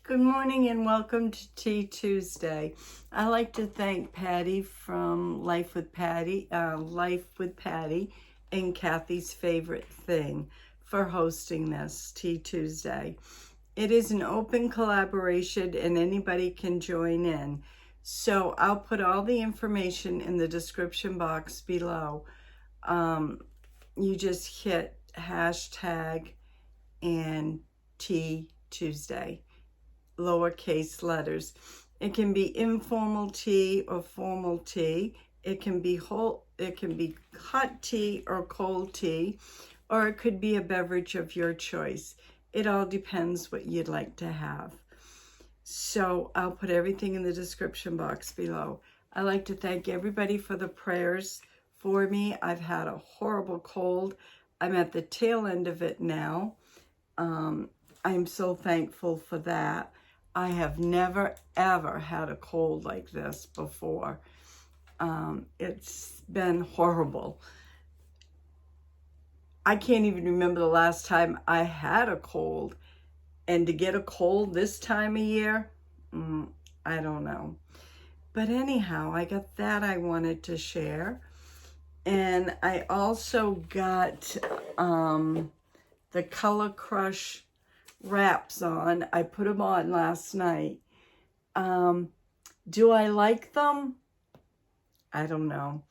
Good morning and welcome to Tea Tuesday. I like to thank Patty from Life with Patty, and Kathy's Favorite Thing for hosting this Tea Tuesday. It is an open collaboration and anybody can join in. So I'll put all the information in the description box below. You just hit hashtag and Tea Tuesday. Lowercase letters. It can be informal tea or formal tea. It can be hot tea or cold tea, or it could be a beverage of your choice. It all depends what you'd like to have. So I'll put everything in the description box below. I like to thank everybody for the prayers for me. I've had a horrible cold. I'm at the tail end of it now. I'm so thankful for that. I have never, ever had a cold like this before. It's been horrible. I can't even remember the last time I had a cold. And to get a cold this time of year, I don't know. But anyhow, I got that I wanted to share. And I also got the Color Crush wraps on. I put them on last night. Do I like them? I don't know.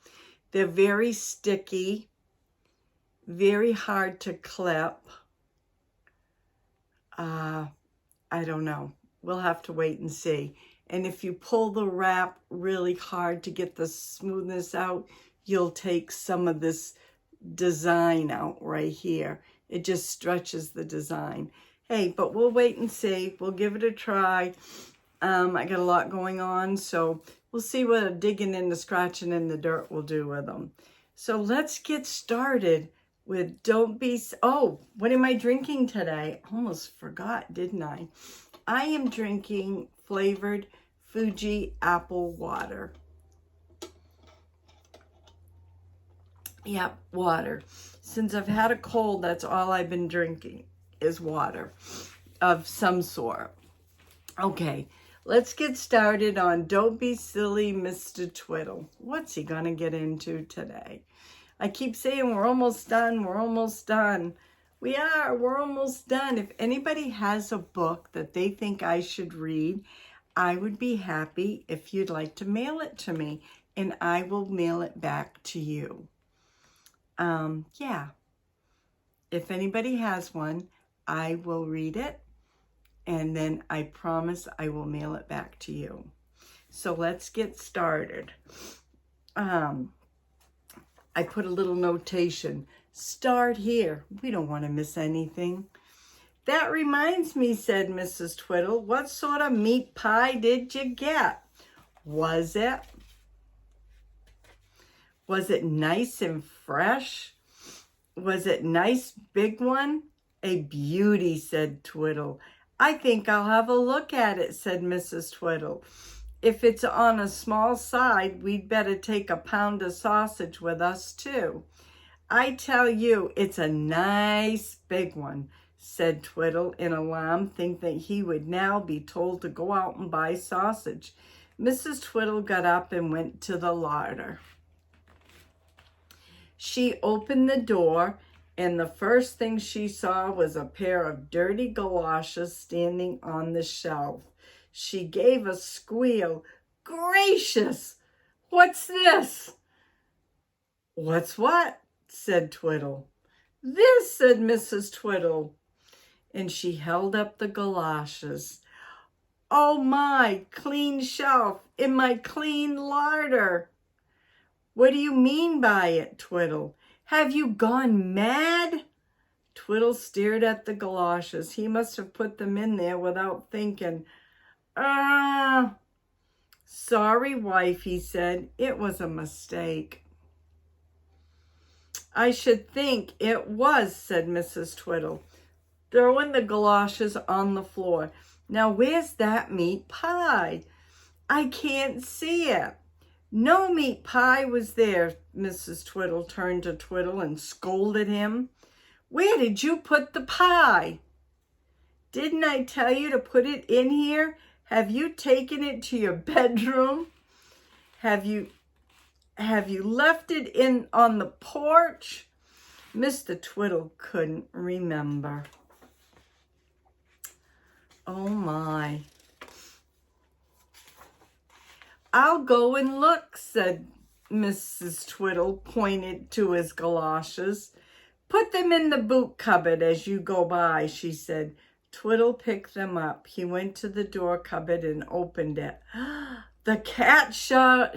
They're very sticky, very hard to clip. I don't know. We'll have to wait and see. And if you pull the wrap really hard to get the smoothness out, you'll take some of this design out right here. It just stretches the design. Hey, but we'll wait and see. We'll give it a try. I got a lot going on, so we'll see what digging in the scratching in the dirt will do with them. So let's get started with what am I drinking today? Almost forgot, didn't I? I am drinking flavored Fuji apple water. Yep, water. Since I've had a cold, that's all I've been drinking is water of some sort. Okay, let's get started on Don't Be Silly, Mr. Twiddle. What's he gonna get into today? I keep saying we're almost done, we're almost done. We're almost done. If anybody has a book that they think I should read, I would be happy if you'd like to mail it to me, and I will mail it back to you. Yeah. If anybody has one, I will read it, and then I promise I will mail it back to you. So let's get started. I put a little notation. Start here. We don't want to miss anything. That reminds me, said Mrs. Twiddle, what sort of meat pie did you get? Was it nice and fresh? Was it nice big one? A beauty, said Twiddle. I think I'll have a look at it, said Mrs. Twiddle. If it's on a small side, we'd better take a pound of sausage with us too. I tell you, it's a nice big one, said Twiddle in alarm, thinking that he would now be told to go out and buy sausage. Mrs. Twiddle got up and went to the larder. She opened the door, and the first thing she saw was a pair of dirty galoshes standing on the shelf. She gave a squeal. Gracious! What's this? What's what? Said Twiddle. This, said Mrs. Twiddle. And she held up the galoshes. Oh my, clean shelf in my clean larder. What do you mean by it, Twiddle? Have you gone mad? Twiddle stared at the galoshes. He must have put them in there without thinking. Sorry, wife, he said. It was a mistake. I should think it was, said Mrs. Twiddle, throwing the galoshes on the floor. Now, where's that meat pie? I can't see it. No meat pie was there. Mrs. Twiddle turned to Twiddle and scolded him. Where did you put the pie? Didn't I tell you to put it in here? Have you taken it to your bedroom? Have you left it in on the porch? Mr. Twiddle couldn't remember. Oh my. I'll go and look, said Mrs. Twiddle, pointed to his galoshes. Put them in the boot cupboard as you go by, she said. Twiddle picked them up. He went to the door cupboard and opened it. The cat shot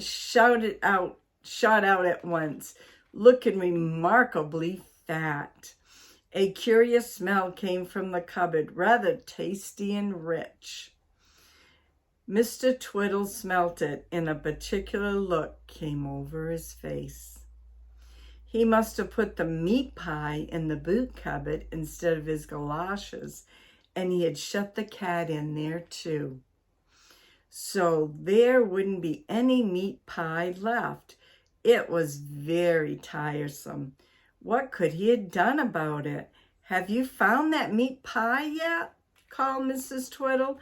out at once, looking remarkably fat. A curious smell came from the cupboard, rather tasty and rich. Mr. Twiddle smelt it, and a particular look came over his face. He must have put the meat pie in the boot cupboard instead of his galoshes, and he had shut the cat in there too. So there wouldn't be any meat pie left. It was very tiresome. What could he have done about it? Have you found that meat pie yet? Called Mrs. Twiddle.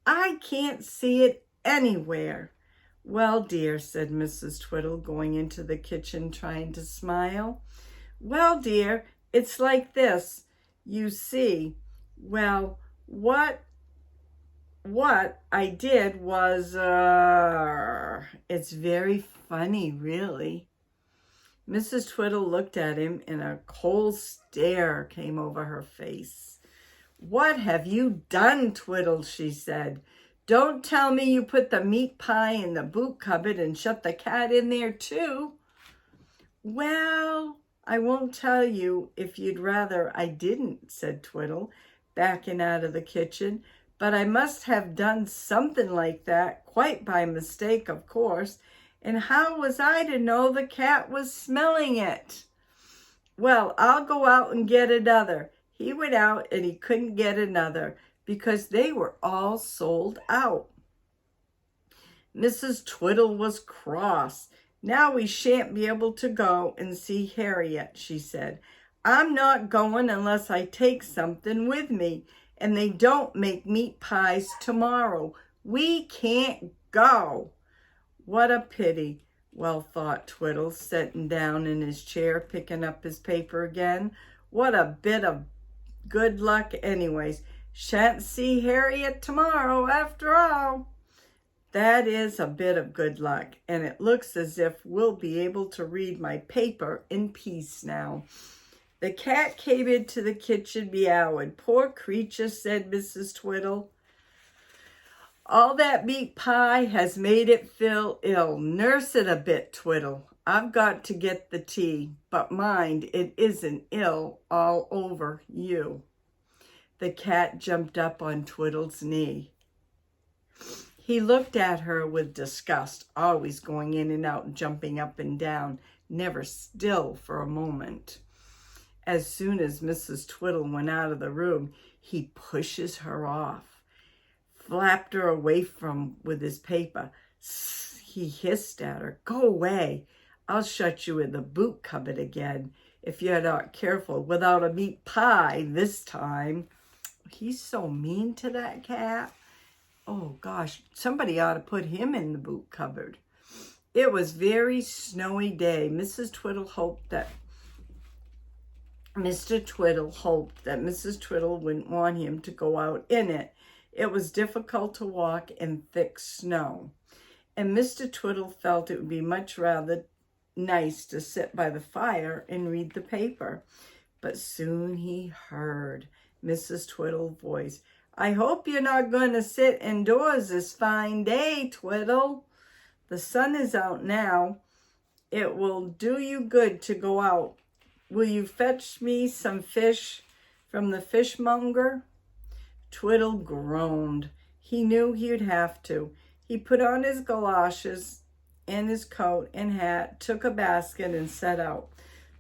I can't see it anywhere. Well, dear, said Mrs. Twiddle, going into the kitchen trying to smile. Well, dear, it's like this. You see, well, what I did was, it's very funny, really. Mrs. Twiddle looked at him and a cold stare came over her face. What have you done, Twiddle, she said. Don't tell me you put the meat pie in the boot cupboard and shut the cat in there too. Well, I won't tell you if you'd rather I didn't, said Twiddle, backing out of the kitchen. But I must have done something like that, quite by mistake, of course. And how was I to know the cat was smelling it? Well, I'll go out and get another. He went out and he couldn't get another because they were all sold out. Mrs. Twiddle was cross. Now we shan't be able to go and see Harriet, she said. I'm not going unless I take something with me, and they don't make meat pies tomorrow. We can't go. What a pity, well thought Twiddle, sitting down in his chair, picking up his paper again. What a bit of good luck anyways. Shan't see Harriet tomorrow after all. That is a bit of good luck, and it looks as if we'll be able to read my paper in peace now. The cat came into the kitchen meowing. Poor creature, said Mrs. Twiddle. All that meat pie has made it feel ill. Nurse it a bit, Twiddle. I've got to get the tea, but mind, it isn't ill all over you. The cat jumped up on Twiddle's knee. He looked at her with disgust, always going in and out and jumping up and down, never still for a moment. As soon as Mrs. Twiddle went out of the room, he pushes her off, flapped her away with his paper. He hissed at her, "Go away. I'll shut you in the boot cupboard again if you're not careful, without a meat pie this time." He's so mean to that cat. Oh, gosh, somebody ought to put him in the boot cupboard. It was a very snowy day. Mrs. Twiddle hoped that Mrs. Twiddle wouldn't want him to go out in it. It was difficult to walk in thick snow. And Mr. Twiddle felt it would be much rather nice to sit by the fire and read the paper. But soon he heard Mrs. Twiddle's voice. "I hope you're not going to sit indoors this fine day, Twiddle. The sun is out now. It will do you good to go out. Will you fetch me some fish from the fishmonger?" Twiddle groaned. He knew he'd have to. He put on his galoshes and his coat and hat, took a basket, and set out.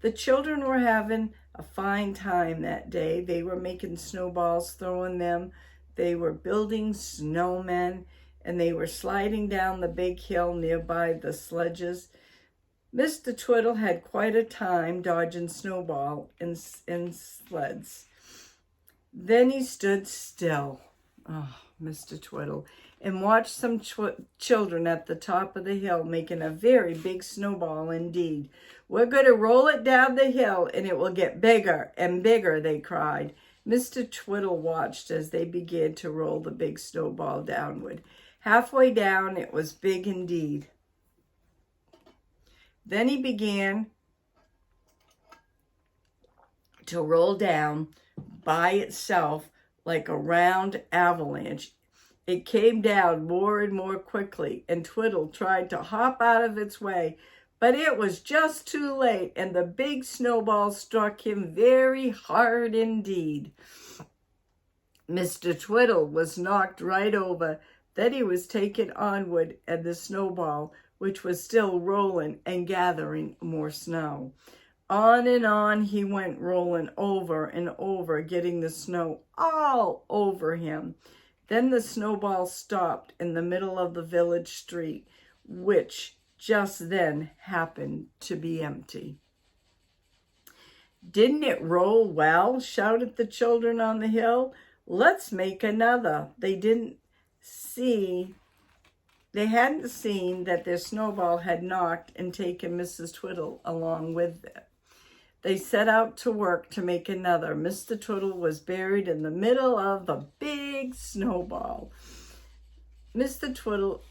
The children were having a fine time that day. They were making snowballs, throwing them. They were building snowmen, and they were sliding down the big hill nearby the sledges. Mr. Twiddle had quite a time dodging snowball and sleds. Then he stood still, oh, Mr. Twiddle, and watched some children at the top of the hill making a very big snowball indeed. "We're going to roll it down the hill and it will get bigger and bigger," they cried. Mr. Twiddle watched as they began to roll the big snowball downward. Halfway down, it was big indeed. Then he began to roll down by itself like a round avalanche. It came down more and more quickly, and Twiddle tried to hop out of its way, but it was just too late, and the big snowball struck him very hard indeed. Mr. Twiddle was knocked right over. Then he was taken onward, and the snowball, which was still rolling and gathering more snow. On and on he went, rolling over and over, getting the snow all over him. Then the snowball stopped in the middle of the village street, which just then happened to be empty. "Didn't it roll well?" shouted the children on the hill. "Let's make another." They hadn't seen that their snowball had knocked and taken Mrs. Twiddle along with it. They set out to work to make another. Mr. Twiddle was buried in the middle of the big snowball. Mr. Twiddle,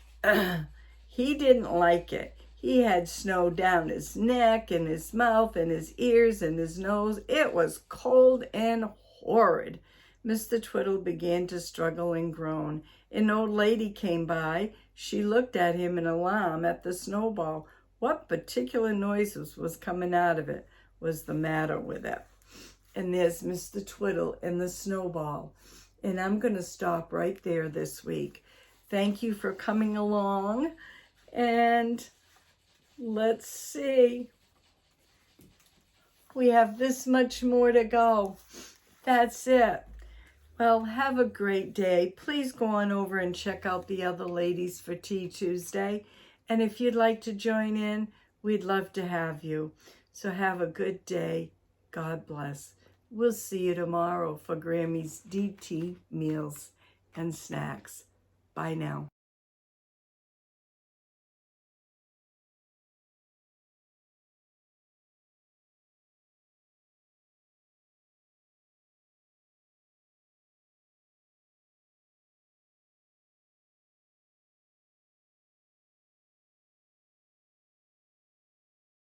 he didn't like it. He had snow down his neck and his mouth and his ears and his nose. It was cold and horrid. Mr. Twiddle began to struggle and groan. An old lady came by. She looked at him in alarm at the snowball. What particular noises was coming out of it? Was the matter with it? And there's Mr. Twiddle and the snowball. And I'm going to stop right there this week. Thank you for coming along. And let's see. We have this much more to go. That's it. Well, have a great day. Please go on over and check out the other ladies for Tea Tuesday. And if you'd like to join in, we'd love to have you. So have a good day. God bless. We'll see you tomorrow for Grammy's DT meals and snacks. Bye now.